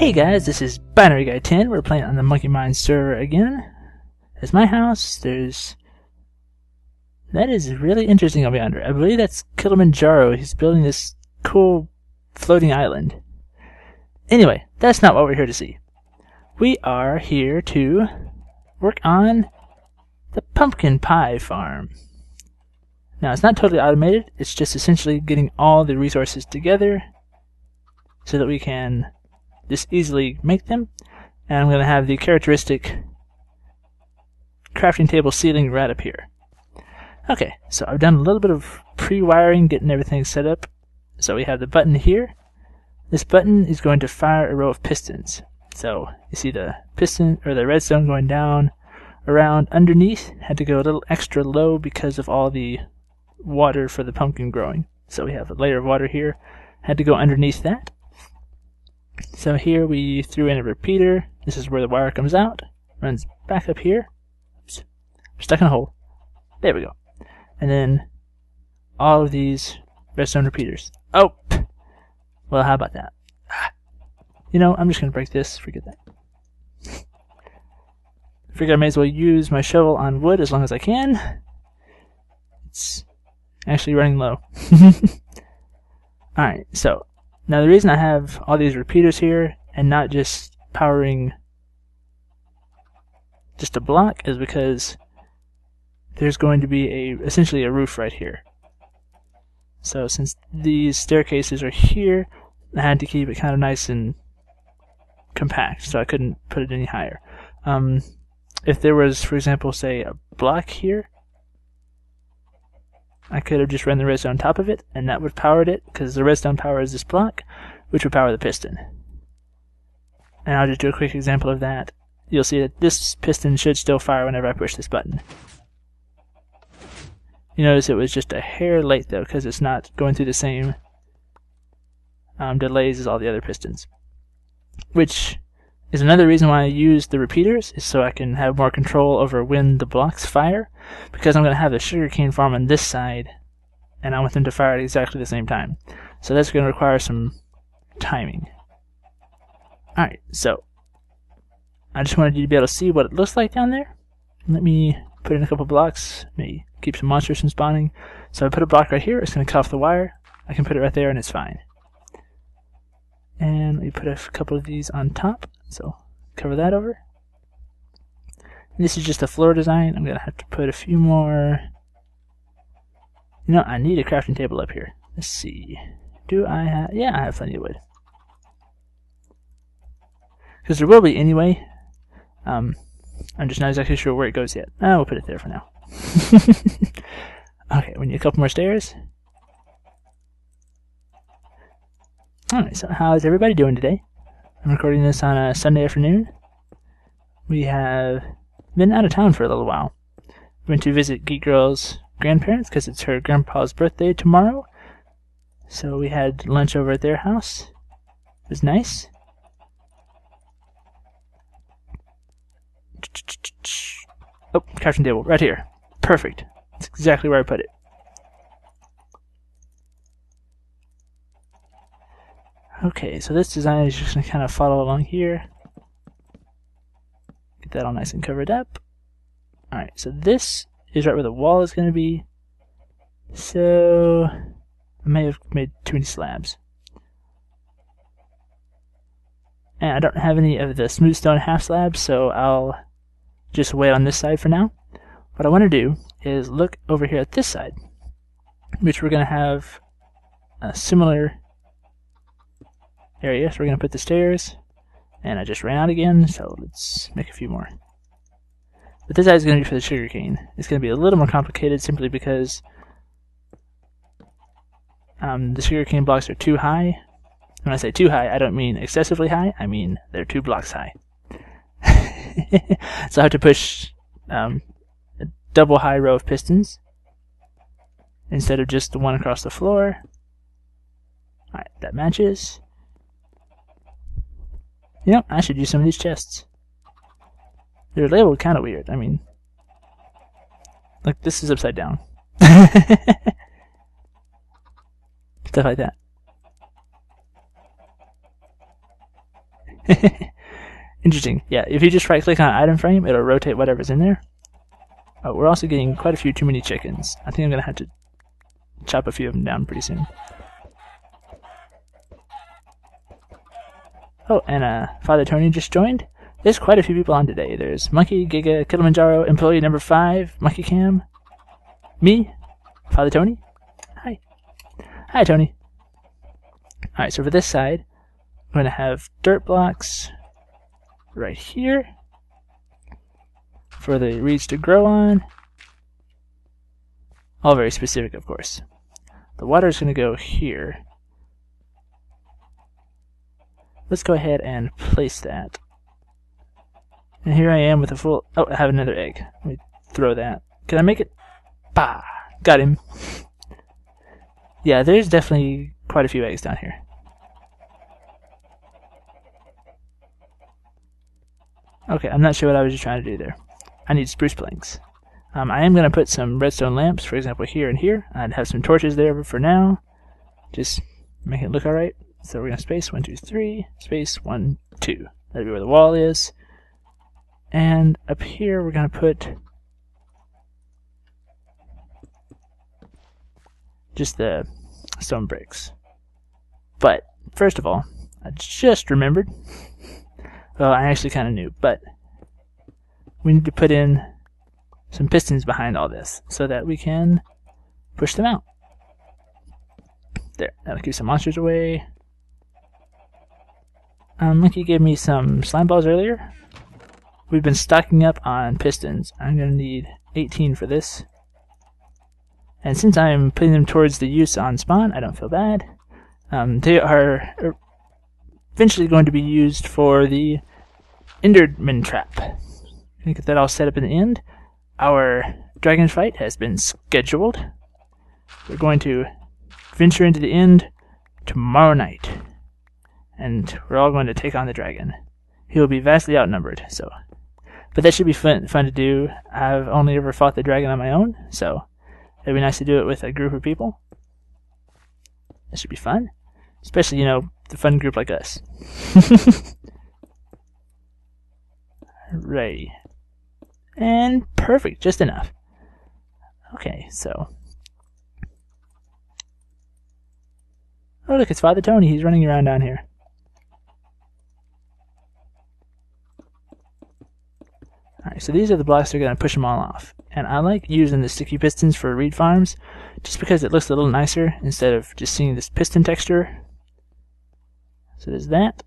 Hey guys, this is Binary Guy 10. We're playing on the MonkeyMines server again. There's my house. That is really interesting over yonder. I believe that's Kilimanjaro. He's building this cool floating island. Anyway, that's not what we're here to see. We are here to work on the pumpkin pie farm. Now, it's not totally automated. It's just essentially getting all the resources together so that we can just easily make them. And I'm going to have the characteristic crafting table ceiling right up here. Okay, so I've done a little bit of pre-wiring, getting everything set up. So we have the button here. This button is going to fire a row of pistons. So you see the piston or the redstone going down around underneath. Had to go a little extra low because of all the water for the pumpkin growing. So we have a layer of water here. Had to go underneath that. So here we threw in a repeater. This is where the wire comes out. Runs back up here. Oops. Stuck in a hole. There we go. And then all of these redstone repeaters. Oh! Well, how about that? You know, I'm just going to break this. Forget that. Figure I may as well use my shovel on wood as long as I can. It's actually running low. Alright, so now the reason I have all these repeaters here and not just powering just a block is because there's going to be essentially a roof right here. So since these staircases are here, I had to keep it kind of nice and compact, so I couldn't put it any higher. If there was, for example, say a block here, I could have just run the redstone on top of it, and that would power it, because the redstone powers this block, which would power the piston. And I'll just do a quick example of that. You'll see that this piston should still fire whenever I push this button. You notice it was just a hair late, though, because it's not going through the same delays as all the other pistons. Which is another reason why I use the repeaters, is so I can have more control over when the blocks fire, because I'm going to have the sugarcane farm on this side, and I want them to fire at exactly the same time. So that's going to require some timing. Alright, so I just wanted you to be able to see what it looks like down there. Let me put in a couple blocks, maybe keep some monsters from spawning. So I put a block right here, it's going to cut off the wire. I can put it right there and it's fine. And we put a couple of these on top, so cover that over. And this is just a floor design. I'm going to have to put a few more. You know, I need a crafting table up here. Let's see. Do I have? Yeah, I have plenty of wood. Because there will be anyway. I'm just not exactly sure where it goes yet. We'll put it there for now. Okay, we need a couple more stairs. Alright, so how is everybody doing today? I'm recording this on a Sunday afternoon. We have been out of town for a little while. We went to visit Geekgurl's grandparents because it's her grandpa's birthday tomorrow. So we had lunch over at their house. It was nice. Oh, crafting table, right here. Perfect. That's exactly where I put it. Okay, so this design is just going to kind of follow along here. Get that all nice and covered up. Alright, so this is right where the wall is going to be. So I may have made too many slabs. And I don't have any of the smooth stone half slabs, so I'll just wait on this side for now. What I want to do is look over here at this side, which we're going to have a similar area. So we're going to put the stairs, and I just ran out again, so let's make a few more. But this side is going to be for the sugarcane. It's going to be a little more complicated simply because the sugarcane blocks are too high. When I say too high, I don't mean excessively high, I mean they're 2 blocks high. So I have to push a double high row of pistons instead of just the one across the floor. Alright, that matches. You know, I should use some of these chests. They're labeled kind of weird. I mean, like this is upside down. Stuff like that. Interesting. Yeah, if you just right click on item frame, it'll rotate whatever's in there. Oh, we're also getting quite a few too many chickens. I think I'm going to have to chop a few of them down pretty soon. Oh, and Father Tony just joined. There's quite a few people on today. There's Monkey, Giga, Kilimanjaro, employee number 5, Monkey Cam, me, Father Tony. Hi. Hi, Tony. Alright, so for this side, I'm going to have dirt blocks right here for the reeds to grow on. All very specific, of course. The water is going to go here. Let's go ahead and place that. And here I am with a full... Oh, I have another egg. Let me throw that. Can I make it? Bah! Got him. Yeah, there's definitely quite a few eggs down here. Okay, I'm not sure what I was just trying to do there. I need spruce planks. I am going to put some redstone lamps, for example, here and here. I'd have some torches there for now. Just make it look alright. So we're going to space 1, 2, 3, space 1, 2. That'll be where the wall is. And up here we're going to put just the stone bricks. But first of all, I just remembered, well, I actually kind of knew, but we need to put in some pistons behind all this so that we can push them out. There, that'll keep some monsters away. Monkey gave me some slime balls earlier. We've been stocking up on pistons. I'm going to need 18 for this. And since I'm putting them towards the use on spawn, I don't feel bad. They are eventually going to be used for the Enderman trap. I'm going to get that all set up in the end. Our dragon fight has been scheduled. We're going to venture into the end tomorrow night. And we're all going to take on the dragon. He will be vastly outnumbered, so... But that should be fun to do. I've only ever fought the dragon on my own, so it'd be nice to do it with a group of people. That should be fun. Especially, you know, the fun group like us. Right. And perfect, just enough. Okay, so... Oh look, it's Father Tony, he's running around down here. Alright, so these are the blocks that are going to push them all off. And I like using the sticky pistons for reed farms, just because it looks a little nicer instead of just seeing this piston texture. So there's that.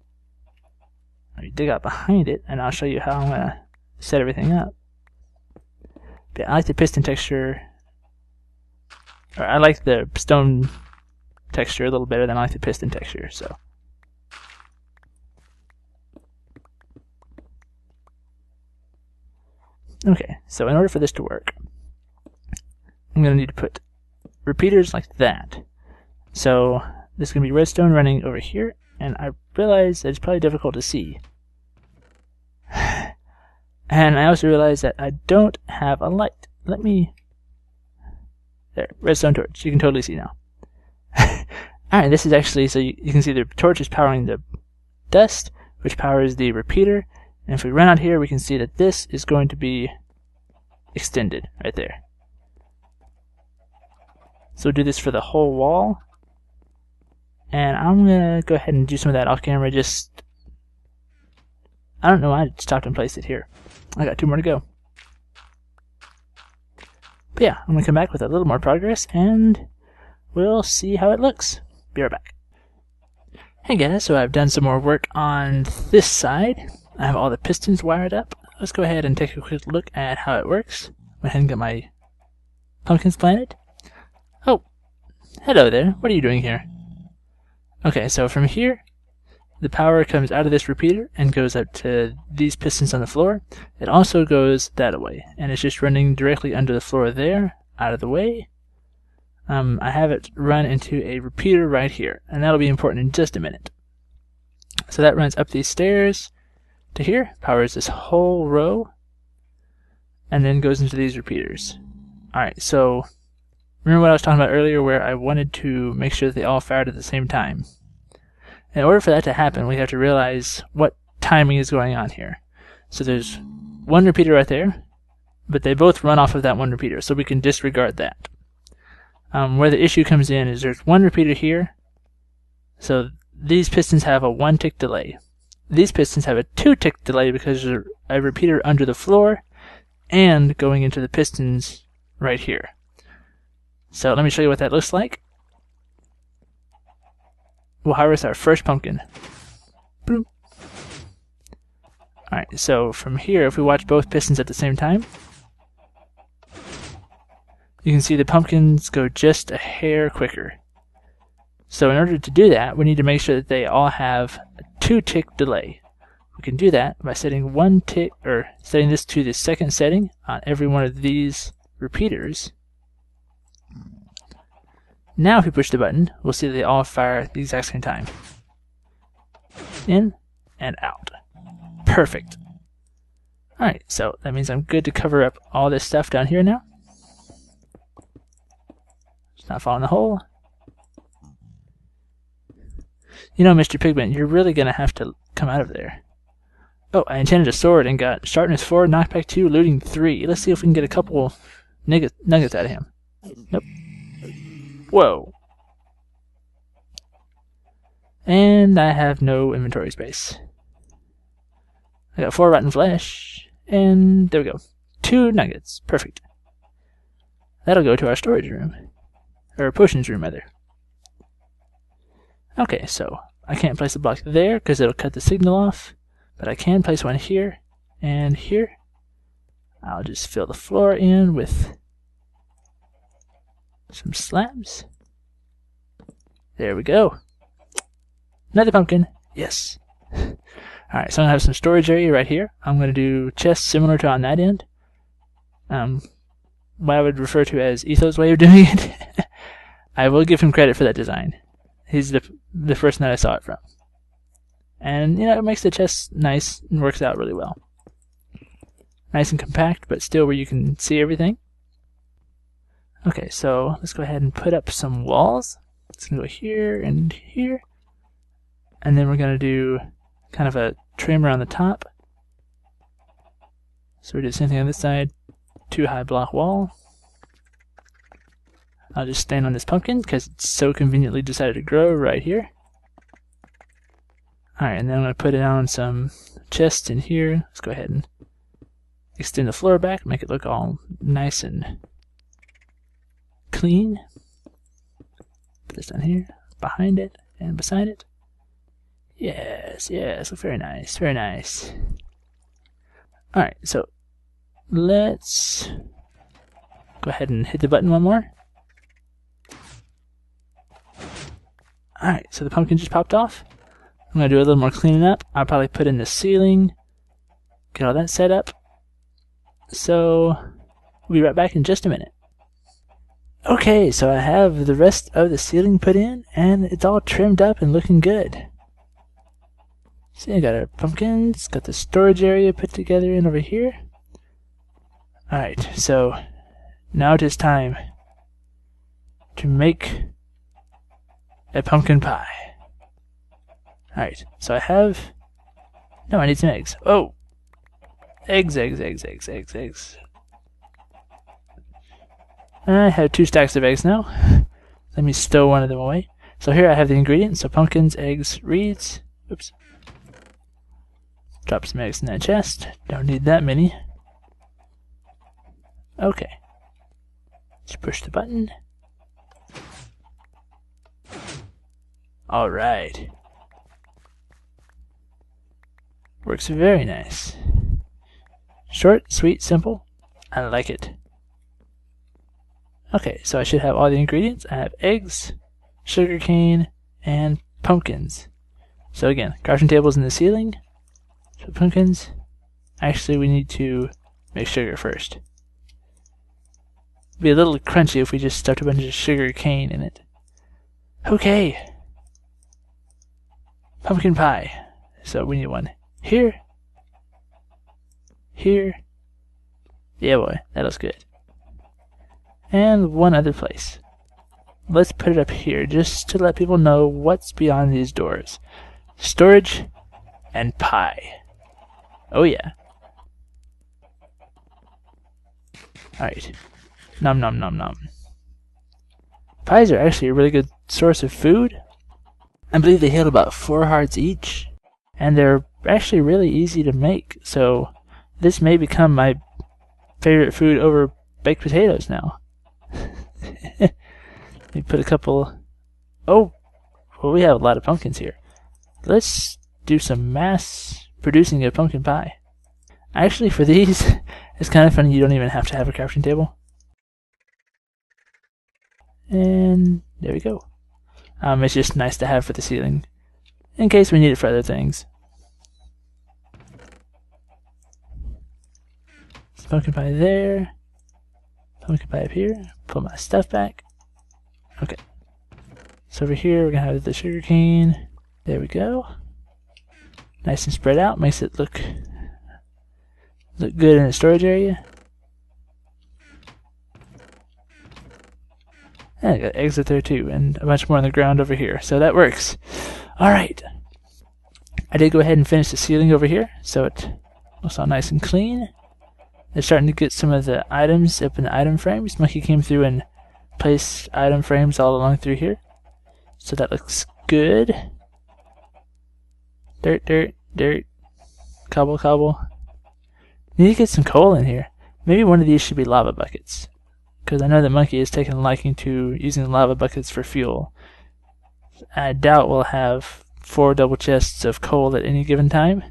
Let me dig out behind it, and I'll show you how I'm going to set everything up. But I like the piston texture, or I like the stone texture a little better than I like the piston texture, so. Okay, so in order for this to work, I'm going to need to put repeaters like that. So this is going to be redstone running over here, and I realize that it's probably difficult to see. And I also realize that I don't have a light. Let me... There, redstone torch. You can totally see now. Alright, this is actually, so you can see the torch is powering the dust, which powers the repeater. And if we run out here, we can see that this is going to be extended right there. So we'll do this for the whole wall. And I'm going to go ahead and do some of that off camera. Just, I don't know why I stopped and placed it here. I got 2 more to go. But yeah, I'm going to come back with a little more progress and we'll see how it looks. Be right back. Hey guys, so I've done some more work on this side. I have all the pistons wired up. Let's go ahead and take a quick look at how it works. Go ahead and get my pumpkins planted. Oh, hello there. What are you doing here? Okay, so from here, the power comes out of this repeater and goes up to these pistons on the floor. It also goes that way, and it's just running directly under the floor there, out of the way. I have it run into a repeater right here, and that'll be important in just a minute. So that runs up these stairs to here, powers this whole row, and then goes into these repeaters. Alright, so remember what I was talking about earlier where I wanted to make sure that they all fired at the same time. In order for that to happen, we have to realize what timing is going on here. So there's one repeater right there, but they both run off of that one repeater, so we can disregard that. Where the issue comes in is there's one repeater here, so these pistons have a 1 tick delay. These pistons have a 2 tick delay because there's a repeater under the floor and going into the pistons right here. So let me show you what that looks like. We'll harvest our first pumpkin. Boom. Alright, so from here, if we watch both pistons at the same time, you can see the pumpkins go just a hair quicker. So in order to do that, we need to make sure that they all have a 2 tick delay. We can do that by setting 1 tick, or setting this to the second setting on every one of these repeaters. Now if we push the button, we'll see that they all fire at the exact same time. In and out. Perfect. Alright, so that means I'm good to cover up all this stuff down here now. Just not fall in the hole. You know, Mr. Pigman, you're really going to have to come out of there. Oh, I enchanted a sword and got sharpness 4, knockback 2, looting 3. Let's see if we can get a couple nuggets out of him. Nope. Whoa. And I have no inventory space. I got 4 rotten flesh, and there we go. 2 nuggets. Perfect. That'll go to our storage room. Or potions room, rather. Okay, so I can't place a block there because it'll cut the signal off, but I can place one here and here. I'll just fill the floor in with some slabs. There we go. Another pumpkin. Yes. Alright, so I'm going to have some storage area right here. I'm going to do chests similar to on that end. What I would refer to as Etho's way of doing it. I will give him credit for that design. He's the person that I saw it from. And, you know, it makes the chest nice and works out really well. Nice and compact, but still where you can see everything. Okay, so let's go ahead and put up some walls. It's going to go here and here. And then we're going to do kind of a trim around the top. So we do the same thing on this side. 2 high block wall. I'll just stand on this pumpkin because it's so conveniently decided to grow right here. Alright, and then I'm going to put it on some chests in here. Let's go ahead and extend the floor back, make it look all nice and clean. Put this down here, behind it, and beside it. Yes, yes, look very nice, very nice. Alright, so let's go ahead and hit the button one more. Alright, so the pumpkin just popped off. I'm going to do a little more cleaning up. I'll probably put in the ceiling, get all that set up. So, we'll be right back in just a minute. Okay, so I have the rest of the ceiling put in, and it's all trimmed up and looking good. See, I got our pumpkins, got the storage area put together in over here. Alright, so now it is time to make a pumpkin pie. Alright, so I have... No, I need some eggs. Oh! Eggs. I have 2 stacks of eggs now. Let me stow one of them away. So here I have the ingredients. So pumpkins, eggs, reeds. Oops. Drop some eggs in that chest. Don't need that many. Okay. Let's push the button. Alright. Works very nice. Short, sweet, simple. I like it. Okay, so I should have all the ingredients. I have eggs, sugarcane, and pumpkins. So again, crafting tables in the ceiling. So pumpkins. Actually, we need to make sugar first. It'd be a little crunchy if we just stuffed a bunch of sugar cane in it. Okay. Pumpkin pie. So we need one here. Here. Yeah, boy, that looks good. And one other place. Let's put it up here just to let people know what's beyond these doors. Storage and pie. Oh yeah. Alright. Nom nom nom nom. Pies are actually a really good source of food. I believe they heal about 4 hearts each, and they're actually really easy to make, so this may become my favorite food over baked potatoes now. We put a couple... Oh! Well, we have a lot of pumpkins here. Let's do some mass producing of pumpkin pie. Actually, for these, it's kind of funny you don't even have to have a crafting table. And there we go. It's just nice to have for the ceiling, in case we need it for other things. Some pumpkin pie there. Pumpkin pie up here. Pull my stuff back. Okay. So over here we're gonna have the sugar cane. There we go. Nice and spread out. Makes it look good in the storage area. And I got eggs up there too, and a bunch more on the ground over here, so that works. Alright. I did go ahead and finish the ceiling over here, so it looks all nice and clean. They're starting to get some of the items up in the item frames. Monkey came through and placed item frames all along through here. So that looks good. Dirt, dirt, dirt. Cobble, cobble. Need to get some coal in here. Maybe one of these should be lava buckets, because I know that Monkey has taken a liking to using lava buckets for fuel. I doubt we'll have 4 double chests of coal at any given time.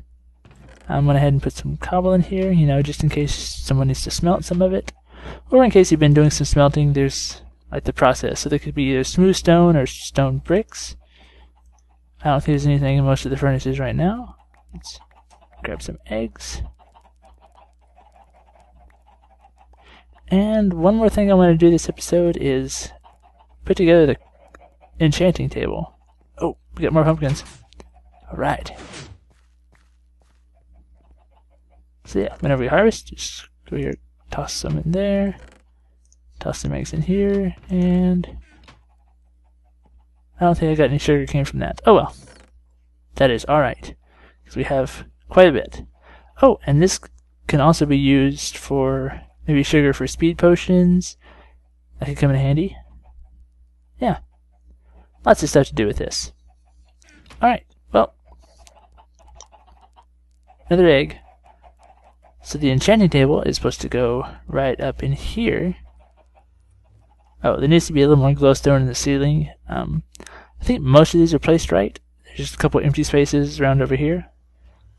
I'm going to head and put some cobble in here, you know, just in case someone needs to smelt some of it. Or in case you've been doing some smelting, there's like the process. So there could be either smooth stone or stone bricks. I don't think there's anything in most of the furnaces right now. Let's grab some eggs. And one more thing I want to do this episode is put together the enchanting table. Oh, we got more pumpkins. Alright. So yeah, whenever we harvest, just go here, toss some in there, toss some eggs in here, and I don't think I got any sugar cane from that. Oh well. That is alright, because we have quite a bit. Oh, and this can also be used for maybe sugar for speed potions. That could come in handy. Yeah. Lots of stuff to do with this. Alright, well. Another egg. So the enchanting table is supposed to go right up in here. Oh, there needs to be a little more glowstone in the ceiling. I think most of these are placed right. There's just a couple empty spaces around over here.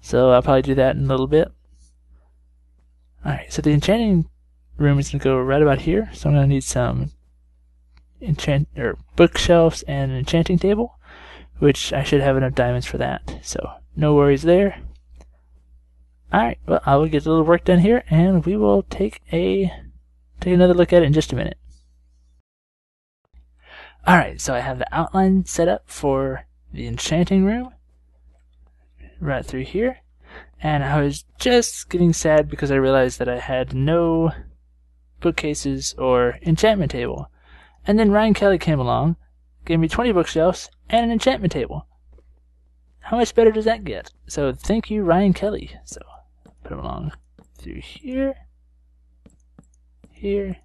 So I'll probably do that in a little bit. Alright, so the enchanting room is going to go right about here. So I'm going to need some bookshelves and an enchanting table, which I should have enough diamonds for that. So no worries there. Alright, well, I will get a little work done here, and we will take another look at it in just a minute. Alright, so I have the outline set up for the enchanting room right through here, and I was just getting sad because I realized that I had no bookcases or enchantment table. And then Ryan Kelly came along, gave me 20 bookshelves and an enchantment table. How much better does that get? So thank you, Ryan Kelly. So put him along through here, here,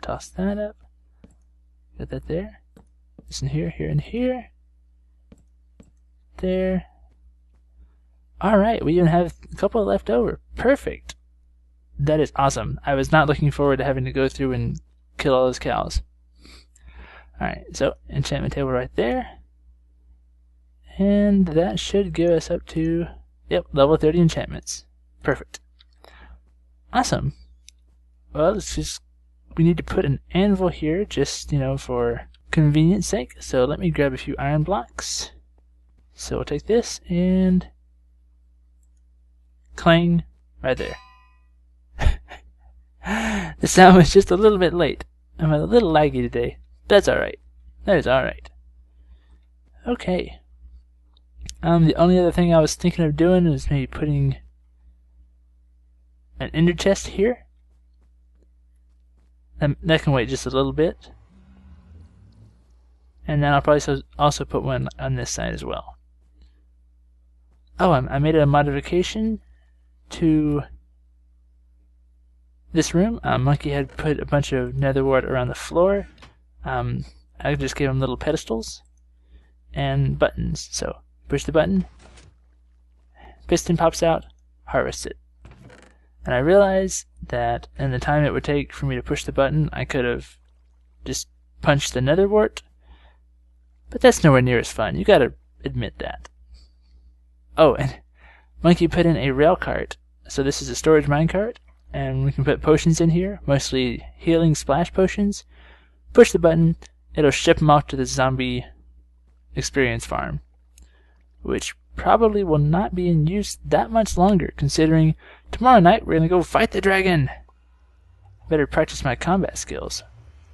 toss that up, got that there, this in here, here, and here, there. Alright, we even have a couple left over. Perfect. That is awesome. I was not looking forward to having to go through and kill all those cows. Alright, so enchantment table right there. And that should give us up to, yep, level 30 enchantments. Perfect. Awesome. Well, we need to put an anvil here just, for convenience sake. So let me grab a few iron blocks. So we'll take this and clang right there. The sound was just a little bit late. I'm a little laggy today. That's alright. That is alright. Okay. The only other thing I was thinking of doing is maybe putting an ender chest here. That can wait just a little bit. And then I'll probably also put one on this side as well. Oh, I made a modification to this room. Monkey had put a bunch of nether wart around the floor. I just gave him little pedestals and buttons. So push the button, piston pops out, harvest it. And I realized that in the time it would take for me to push the button, I could have just punched the nether wart. But that's nowhere near as fun. You gotta admit that. Oh, and Monkey put in a rail cart. So this is a storage minecart, and we can put potions in here, mostly healing splash potions. Push the button, it'll ship them off to the zombie experience farm, which probably will not be in use that much longer, considering tomorrow night we're gonna go fight the dragon. Better practice my combat skills.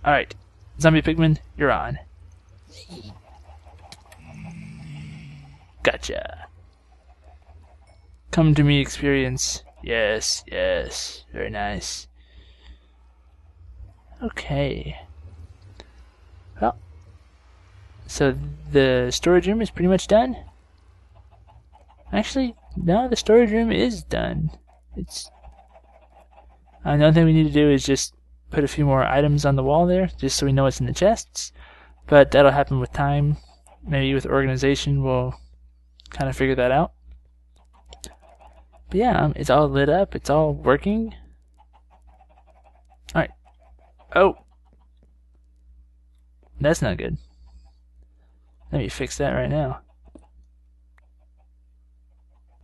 Alright, zombie pigman, you're on. Gotcha. Come to me, experience. Yes, yes. Very nice. Okay. Well, so the storage room is pretty much done. Actually, no, the storage room is done. It's the only thing we need to do is just put a few more items on the wall there, just so we know what's in the chests. But that'll happen with time. Maybe with organization we'll kind of figure that out. But yeah, it's all lit up. It's all working. Alright. Oh! That's not good. Let me fix that right now.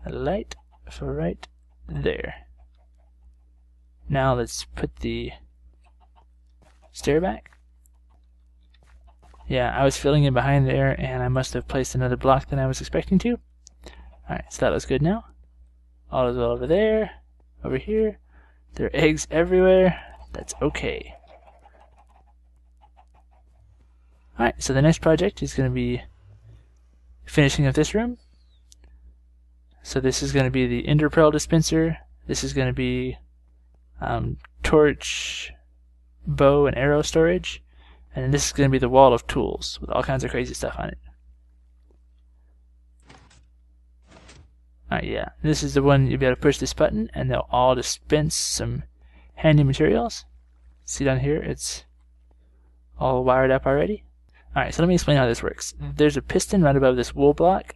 A light for right there. Now let's put the stair back. Yeah, I was filling in behind there, and I must have placed another block than I was expecting to. Alright, so that looks good now. All is well over there, over here. There are eggs everywhere. That's okay. Alright, so the next project is going to be finishing up this room. So this is going to be the ender pearl dispenser. This is going to be torch, bow, and arrow storage. And then this is going to be the wall of tools with all kinds of crazy stuff on it. Alright, yeah. This is the one you'll be able to push this button and they'll all dispense some handy materials. See down here, it's all wired up already. Alright, so let me explain how this works. There's a piston right above this wool block.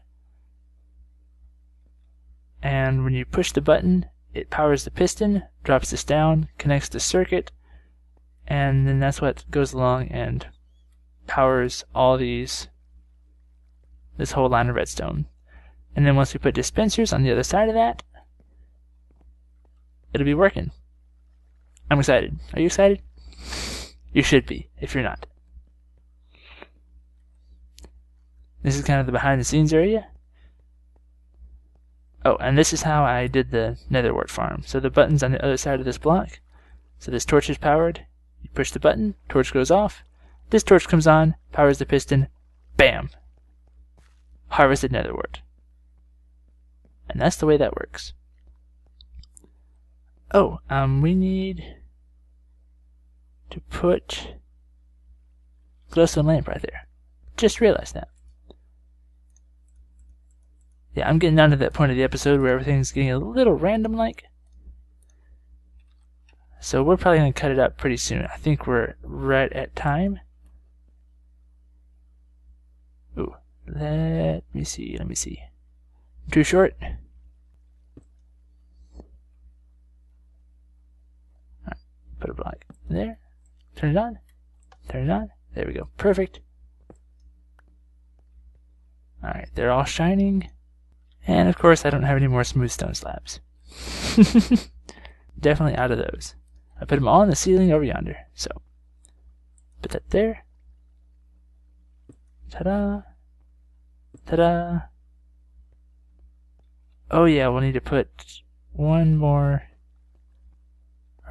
And when you push the button, it powers the piston, drops this down, connects the circuit, and then that's what goes along and powers all this whole line of redstone. And then once we put dispensers on the other side of that, it'll be working. I'm excited. Are you excited? You should be, if you're not. This is kind of the behind the scenes area. Oh, and this is how I did the nether wart farm. So the button's on the other side of this block. So this torch is powered. You push the button, torch goes off. This torch comes on, powers the piston. Bam! Harvested nether wart. And that's the way that works. Oh, we need to put glowstone lamp right there. Just realized that. Yeah, I'm getting down to that point of the episode where everything's getting a little random-like. So we're probably going to cut it up pretty soon. I think we're right at time. Ooh, let me see. Too short? Alright, put a block there. Turn it on. Turn it on. There we go. Perfect. Alright, they're all shining. And of course I don't have any more smooth stone slabs. Definitely out of those. I put them all in the ceiling over yonder. So, put that there. Ta-da! Ta-da! Oh yeah, we'll need to put one more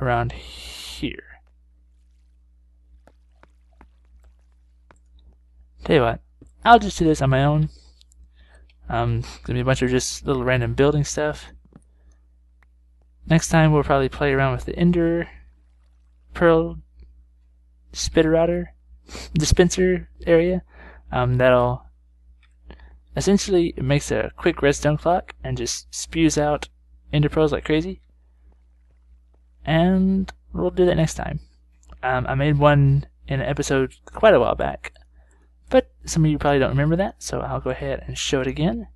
around here. Tell you what, I'll just do this on my own. Gonna be a bunch of just little random building stuff. Next time we'll probably play around with the ender pearl dispenser area. That'll essentially it makes a quick redstone clock and just spews out ender pearls like crazy. And we'll do that next time. I made one in an episode quite a while back, but some of you probably don't remember that, so I'll go ahead and show it again.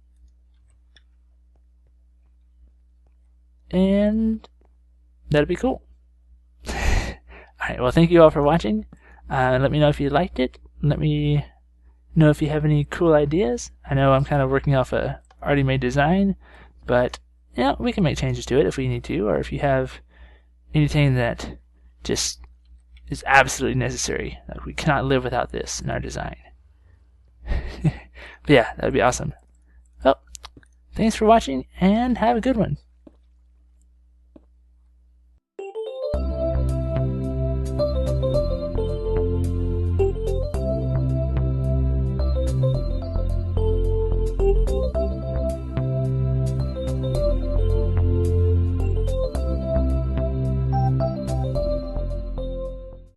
And that'd be cool. Alright, well, thank you all for watching. Let me know if you liked it. Let me know if you have any cool ideas. I know I'm kind of working off a already made design, but we can make changes to it if we need to, or if you have anything that just is absolutely necessary. Like, we cannot live without this in our design. But yeah, that'd be awesome. Well, thanks for watching, and have a good one.